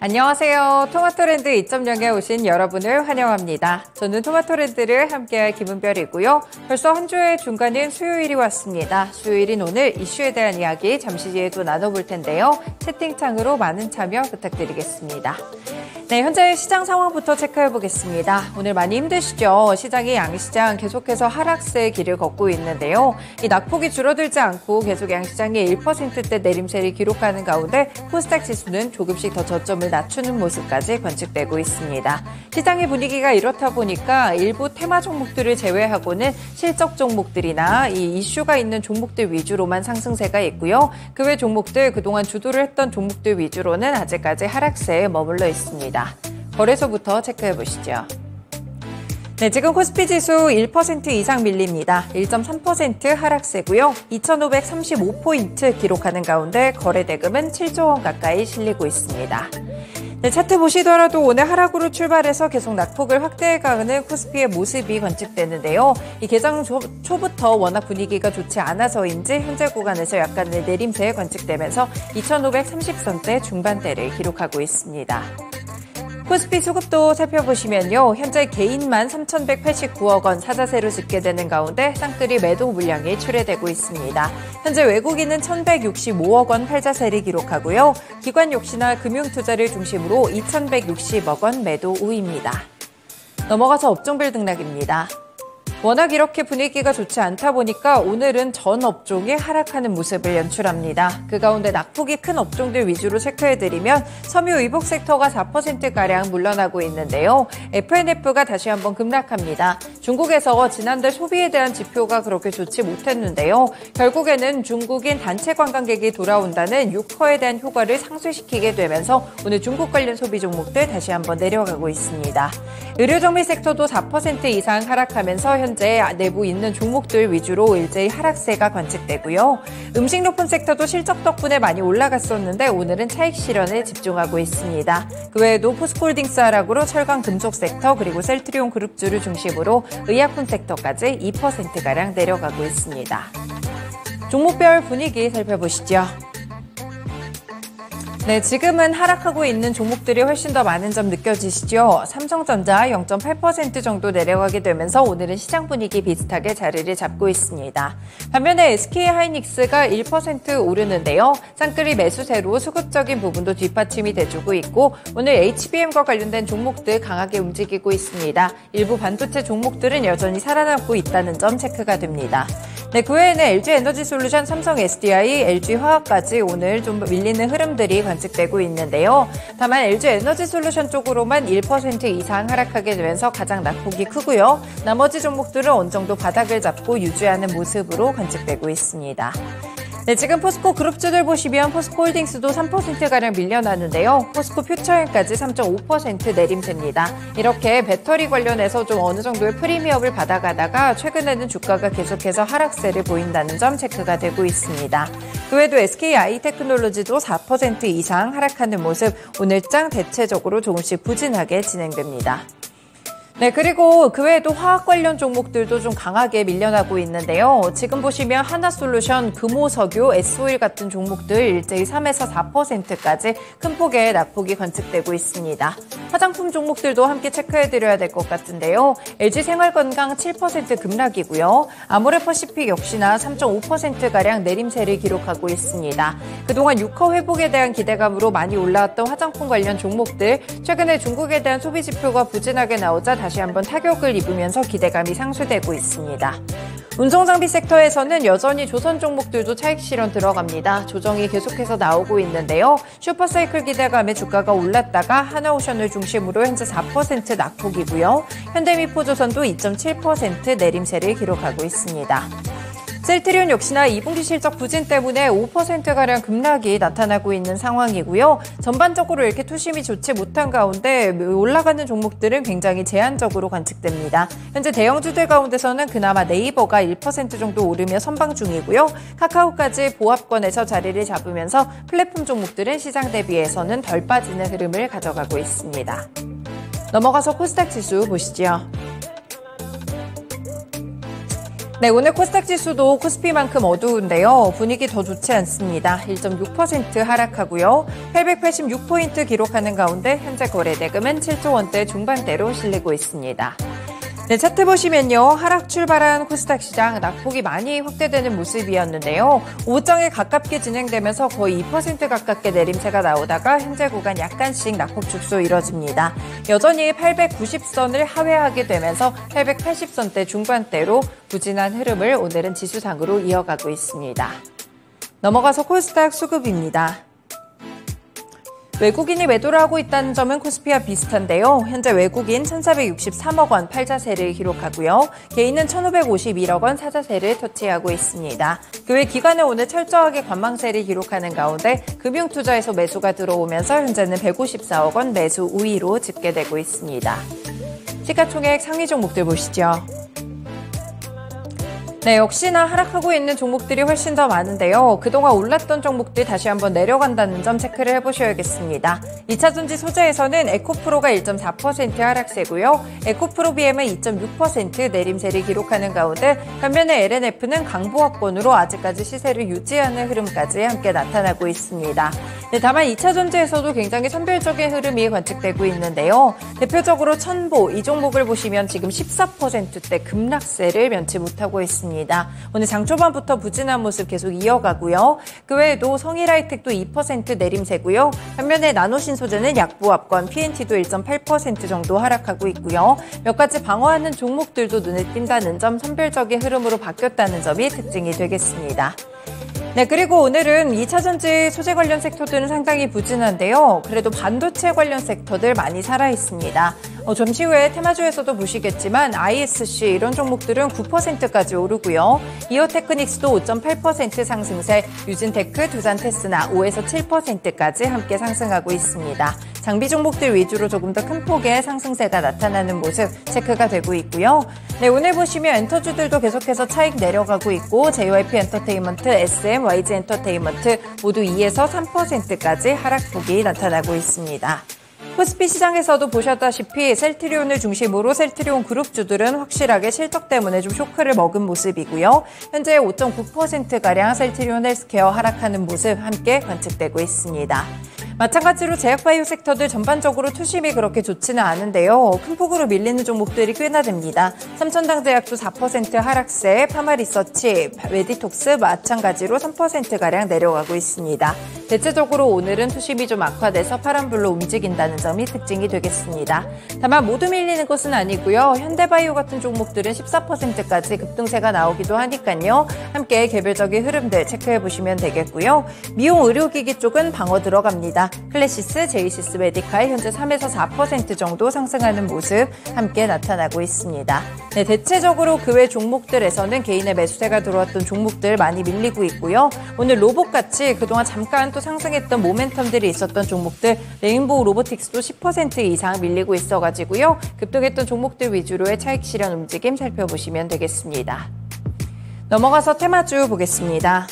안녕하세요. 토마토랜드 2.0에 오신 여러분을 환영합니다. 저는 토마토랜드를 함께할 김은별이고요. 벌써 한 주의 중간인 수요일이 왔습니다. 수요일인 오늘 이슈에 대한 이야기 잠시 뒤에 또 나눠볼 텐데요. 채팅창으로 많은 참여 부탁드리겠습니다. 네, 현재 시장 상황부터 체크해 보겠습니다. 오늘 많이 힘드시죠? 시장이 양시장 계속해서 하락세의 길을 걷고 있는데요. 이 낙폭이 줄어들지 않고 계속 양시장이 1%대 내림세를 기록하는 가운데 코스닥 지수는 조금씩 더 저점을 낮추는 모습까지 관측되고 있습니다. 시장의 분위기가 이렇다 보니까 일부 테마 종목들을 제외하고는 실적 종목들이나 이 이슈가 있는 종목들 위주로만 상승세가 있고요. 그 외 종목들 그동안 주도를 했던 종목들 위주로는 아직까지 하락세에 머물러 있습니다. 거래소부터 체크해 보시죠. 네, 지금 코스피 지수 1% 이상 밀립니다. 1.3% 하락세고요. 2,535포인트 기록하는 가운데 거래 대금은 7조 원 가까이 실리고 있습니다. 네, 차트 보시더라도 오늘 하락으로 출발해서 계속 낙폭을 확대해가는 코스피의 모습이 관측되는데요. 이 개장 초부터 워낙 분위기가 좋지 않아서인지 현재 구간에서 약간의 내림세에 관측되면서 2,530선대 중반대를 기록하고 있습니다. 코스피 수급도 살펴보시면요. 현재 개인만 3,189억 원 사자세로 집계되는 가운데 쌍끌이 매도 물량이 출회되고 있습니다. 현재 외국인은 1,165억 원 팔자세를 기록하고요. 기관 역시나 금융투자를 중심으로 2,160억 원 매도 우입니다. 넘어가서 업종별 등락입니다. 워낙 이렇게 분위기가 좋지 않다 보니까 오늘은 전 업종이 하락하는 모습을 연출합니다. 그 가운데 낙폭이 큰 업종들 위주로 체크해드리면 섬유 의복 섹터가 4%가량 물러나고 있는데요. F&F가 다시 한번 급락합니다. 중국에서 지난달 소비에 대한 지표가 그렇게 좋지 못했는데요. 결국에는 중국인 단체 관광객이 돌아온다는 유커에 대한 효과를 상쇄시키게 되면서 오늘 중국 관련 소비 종목들 다시 한번 내려가고 있습니다. 의료정밀 섹터도 4% 이상 하락하면서 현재 내부 있는 종목들 위주로 일제히 하락세가 관측되고요. 음식료품 섹터도 실적 덕분에 많이 올라갔었는데 오늘은 차익 실현에 집중하고 있습니다. 그 외에도 포스코홀딩스 하락으로 철강 금속 섹터 그리고 셀트리온 그룹주를 중심으로 의약품 섹터까지 2%가량 내려가고 있습니다. 종목별 분위기 살펴보시죠. 네, 지금은 하락하고 있는 종목들이 훨씬 더 많은 점 느껴지시죠? 삼성전자 0.8% 정도 내려가게 되면서 오늘은 시장 분위기 비슷하게 자리를 잡고 있습니다. 반면에 SK하이닉스가 1% 오르는데요. 쌍끌이 매수세로 수급적인 부분도 뒷받침이 돼주고 있고 오늘 HBM과 관련된 종목들 강하게 움직이고 있습니다. 일부 반도체 종목들은 여전히 살아남고 있다는 점 체크가 됩니다. 네, 그 외에는 LG에너지솔루션, 삼성 SDI, LG화학까지 오늘 좀 밀리는 흐름들이 관측되고 있는데요. 다만 LG에너지솔루션 쪽으로만 1% 이상 하락하게 되면서 가장 낙폭이 크고요. 나머지 종목들은 어느 정도 바닥을 잡고 유지하는 모습으로 관측되고 있습니다. 네, 지금 포스코 그룹주들 보시면 포스코홀딩스도 3%가량 밀려나는데요. 포스코 퓨처엔까지 3.5% 내림세입니다. 이렇게 배터리 관련해서 좀 어느 정도의 프리미엄을 받아가다가 최근에는 주가가 계속해서 하락세를 보인다는 점 체크가 되고 있습니다. 그 외에도 SKI테크놀로지도 4% 이상 하락하는 모습, 오늘장 대체적으로 조금씩 부진하게 진행됩니다. 네, 그리고 그 외에도 화학 관련 종목들도 좀 강하게 밀려나고 있는데요. 지금 보시면 하나솔루션, 금호석유, S오일 같은 종목들 일제히 3에서 4%까지 큰 폭의 낙폭이 관측되고 있습니다. 화장품 종목들도 함께 체크해드려야 될 것 같은데요. LG생활건강 7% 급락이고요. 아모레퍼시픽 역시나 3.5%가량 내림세를 기록하고 있습니다. 그동안 유커 회복에 대한 기대감으로 많이 올라왔던 화장품 관련 종목들, 최근에 중국에 대한 소비 지표가 부진하게 나오자 다시 한번 타격을 입으면서 기대감이 상쇄되고 있습니다. 운송장비 섹터에서는 여전히 조선 종목들도 차익 실현 들어갑니다. 조정이 계속해서 나오고 있는데요. 슈퍼사이클 기대감에 주가가 올랐다가 하나오션을 중심으로 현재 4% 낙폭이고요. 현대미포조선도 2.7% 내림세를 기록하고 있습니다. 셀트리온 역시나 2분기 실적 부진 때문에 5%가량 급락이 나타나고 있는 상황이고요. 전반적으로 이렇게 투심이 좋지 못한 가운데 올라가는 종목들은 굉장히 제한적으로 관측됩니다. 현재 대형주들 가운데서는 그나마 네이버가 1% 정도 오르며 선방 중이고요. 카카오까지 보합권에서 자리를 잡으면서 플랫폼 종목들은 시장 대비해서는 덜 빠지는 흐름을 가져가고 있습니다. 넘어가서 코스닥 지수 보시죠. 네, 오늘 코스닥 지수도 코스피만큼 어두운데요. 분위기 더 좋지 않습니다. 1.6% 하락하고요. 886포인트 기록하는 가운데 현재 거래대금은 7조 원대 중반대로 실리고 있습니다. 네, 차트 보시면요. 하락 출발한 코스닥 시장 낙폭이 많이 확대되는 모습이었는데요. 5장에 가깝게 진행되면서 거의 2% 가깝게 내림세가 나오다가 현재 구간 약간씩 낙폭 축소 이뤄집니다. 여전히 890선을 하회하게 되면서 880선대 중반대로 부진한 흐름을 오늘은 지수상으로 이어가고 있습니다. 넘어가서 코스닥 수급입니다. 외국인이 매도를 하고 있다는 점은 코스피와 비슷한데요. 현재 외국인 1,463억 원 팔자세를 기록하고요. 개인은 1,551억 원 사자세를 터치하고 있습니다. 그 외 기관은 오늘 철저하게 관망세를 기록하는 가운데 금융투자에서 매수가 들어오면서 현재는 154억 원 매수 우위로 집계되고 있습니다. 시가총액 상위 종목들 보시죠. 네, 역시나 하락하고 있는 종목들이 훨씬 더 많은데요. 그동안 올랐던 종목들 다시 한번 내려간다는 점 체크를 해보셔야겠습니다. 2차전지 소재에서는 에코프로가 1.4% 하락세고요. 에코프로 BM은 2.6% 내림세를 기록하는 가운데 반면에 LNF는 강보합권으로 아직까지 시세를 유지하는 흐름까지 함께 나타나고 있습니다. 네, 다만 2차전지에서도 굉장히 선별적인 흐름이 관측되고 있는데요. 대표적으로 천보, 이 종목을 보시면 지금 14%대 급락세를 면치 못하고 있습니다. 오늘 장 초반부터 부진한 모습 계속 이어가고요. 그 외에도 성일하이텍도 2% 내림세고요. 반면에 나노신소재는 약보합권, PNT도 1.8% 정도 하락하고 있고요. 몇 가지 방어하는 종목들도 눈에 띈다는 점, 선별적인 흐름으로 바뀌었다는 점이 특징이 되겠습니다. 네, 그리고 오늘은 2차전지 소재 관련 섹터들은 상당히 부진한데요. 그래도 반도체 관련 섹터들 많이 살아있습니다. 점심 후에 테마주에서도 보시겠지만 ISC 이런 종목들은 9%까지 오르고요. 이어테크닉스도 5.8% 상승세, 유진테크, 두산테스나 5에서 7%까지 함께 상승하고 있습니다. 장비 종목들 위주로 조금 더 큰 폭의 상승세가 나타나는 모습 체크가 되고 있고요. 네, 오늘 보시면 엔터주들도 계속해서 차익 내려가고 있고 JYP 엔터테인먼트, SM, YG 엔터테인먼트 모두 2에서 3%까지 하락폭이 나타나고 있습니다. 코스피 시장에서도 보셨다시피 셀트리온을 중심으로 셀트리온 그룹주들은 확실하게 실적 때문에 좀 쇼크를 먹은 모습이고요. 현재 5.9%가량 셀트리온 헬스케어 하락하는 모습 함께 관측되고 있습니다. 마찬가지로 제약바이오 섹터들 전반적으로 투심이 그렇게 좋지는 않은데요. 큰 폭으로 밀리는 종목들이 꽤나 됩니다. 삼천당제약도 4% 하락세, 파마리서치, 메디톡스 마찬가지로 3%가량 내려가고 있습니다. 대체적으로 오늘은 투심이 좀 악화돼서 파란불로 움직인다는 점이 특징이 되겠습니다. 다만 모두 밀리는 것은 아니고요. 현대바이오 같은 종목들은 14%까지 급등세가 나오기도 하니까요. 함께 개별적인 흐름들 체크해보시면 되겠고요. 미용 의료기기 쪽은 방어 들어갑니다. 클래시스, 제이시스 메디칼 현재 3에서 4% 정도 상승하는 모습 함께 나타나고 있습니다. 네, 대체적으로 그 외 종목들에서는 개인의 매수세가 들어왔던 종목들 많이 밀리고 있고요. 오늘 로봇같이 그동안 잠깐 또 상승했던 모멘텀들이 있었던 종목들 레인보우 로보틱스도 10% 이상 밀리고 있어가지고요. 급등했던 종목들 위주로의 차익 실현 움직임 살펴보시면 되겠습니다. 넘어가서 테마주 보겠습니다.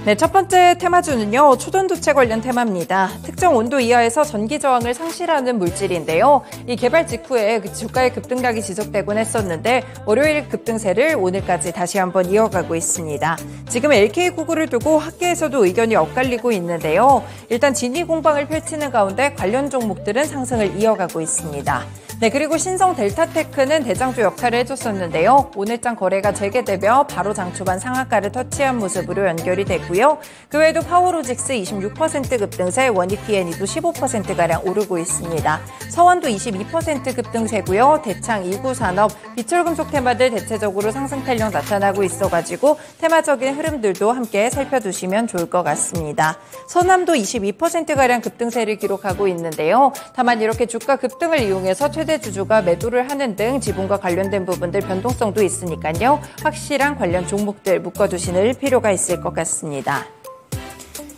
네, 첫 번째 테마주는요, 초전도체 관련 테마입니다. 특정 온도 이하에서 전기 저항을 상실하는 물질인데요. 이 개발 직후에 주가의 급등락이 지속되곤 했었는데 월요일 급등세를 오늘까지 다시 한번 이어가고 있습니다. 지금 LK99를 두고 학계에서도 의견이 엇갈리고 있는데요. 일단 진위 공방을 펼치는 가운데 관련 종목들은 상승을 이어가고 있습니다. 네, 그리고 신성 델타테크는 대장주 역할을 해줬었는데요. 오늘장 거래가 재개되며 바로 장 초반 상한가를 터치한 모습으로 연결이 됐고요. 그 외에도 파워로직스 26% 급등세, 원익PNE도 15%가량 오르고 있습니다. 서원도 22% 급등세고요. 대창, 이구산업, 비철금속 테마들 대체적으로 상승 탄력 나타나고 있어가지고 테마적인 흐름들도 함께 살펴두시면 좋을 것 같습니다. 서남도 22%가량 급등세를 기록하고 있는데요. 다만 이렇게 주가 급등을 이용해서 최대 주주가 매도를 하는 등 지분과 관련된 부분들 변동성도 있으니까요. 확실한 관련 종목들 묶어두실 필요가 있을 것 같습니다.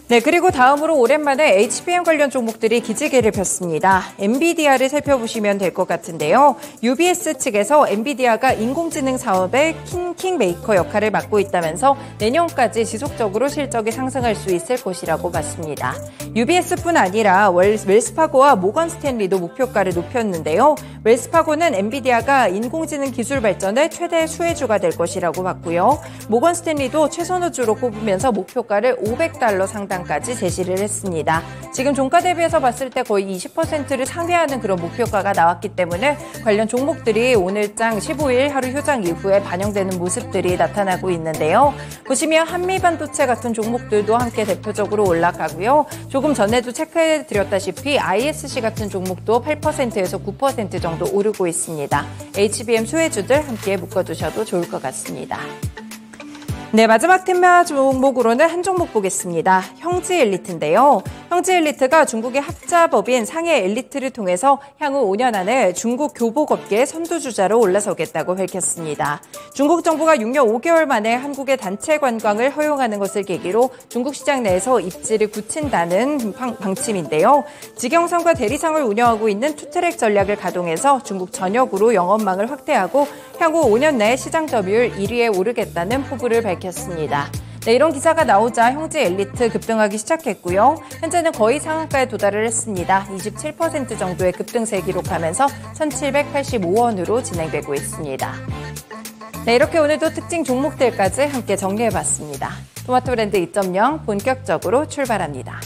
네, 그리고 다음으로 오랜만에 HBM 관련 종목들이 기지개를 폈습니다. 엔비디아를 살펴보시면 될 것 같은데요. UBS 측에서 엔비디아가 인공지능 사업의 킹메이커 역할을 맡고 있다면서 내년까지 지속적으로 실적이 상승할 수 있을 것이라고 봤습니다. UBS뿐 아니라 웰스파고와 모건 스탠리도 목표가를 높였는데요. 웰스파고는 엔비디아가 인공지능 기술 발전의 최대 수혜주가 될 것이라고 봤고요. 모건 스탠리도 최선호주로 꼽으면서 목표가를 $500 상당까지 제시를 했습니다. 지금 종가 대비해서 봤을 때 거의 20%를 상회하는 그런 목표가가 나왔기 때문에 관련 종목들이 오늘장 15일 하루 휴장 이후에 반영되는 모습들이 나타나고 있는데요. 보시면 한미반도체 같은 종목들도 함께 대표적으로 올라가고요. 조금 전에도 체크해드렸다시피 ISC 같은 종목도 8%에서 9% 정도 오르고 있습니다. HBM 수혜주들 함께 묶어두셔도 좋을 것 같습니다. 네, 마지막 테마 종목으로는 한 종목 보겠습니다. 형지엘리트인데요. 형지엘리트가 중국의 합자법인 상해엘리트를 통해서 향후 5년 안에 중국 교복업계 선두주자로 올라서겠다고 밝혔습니다. 중국 정부가 6년 5개월 만에 한국의 단체 관광을 허용하는 것을 계기로 중국 시장 내에서 입지를 굳힌다는 방침인데요. 직영상과 대리상을 운영하고 있는 투트랙 전략을 가동해서 중국 전역으로 영업망을 확대하고 향후 5년 내에 시장 점유율 1위에 오르겠다는 포부를 밝혔습니다. 네, 이런 기사가 나오자 형지엘리트 급등하기 시작했고요. 현재는 거의 상한가에 도달을 했습니다. 27% 정도의 급등세 기록하면서 1,785원으로 진행되고 있습니다. 네, 이렇게 오늘도 특징 종목들까지 함께 정리해봤습니다. 토마토 랜드 2.0 본격적으로 출발합니다.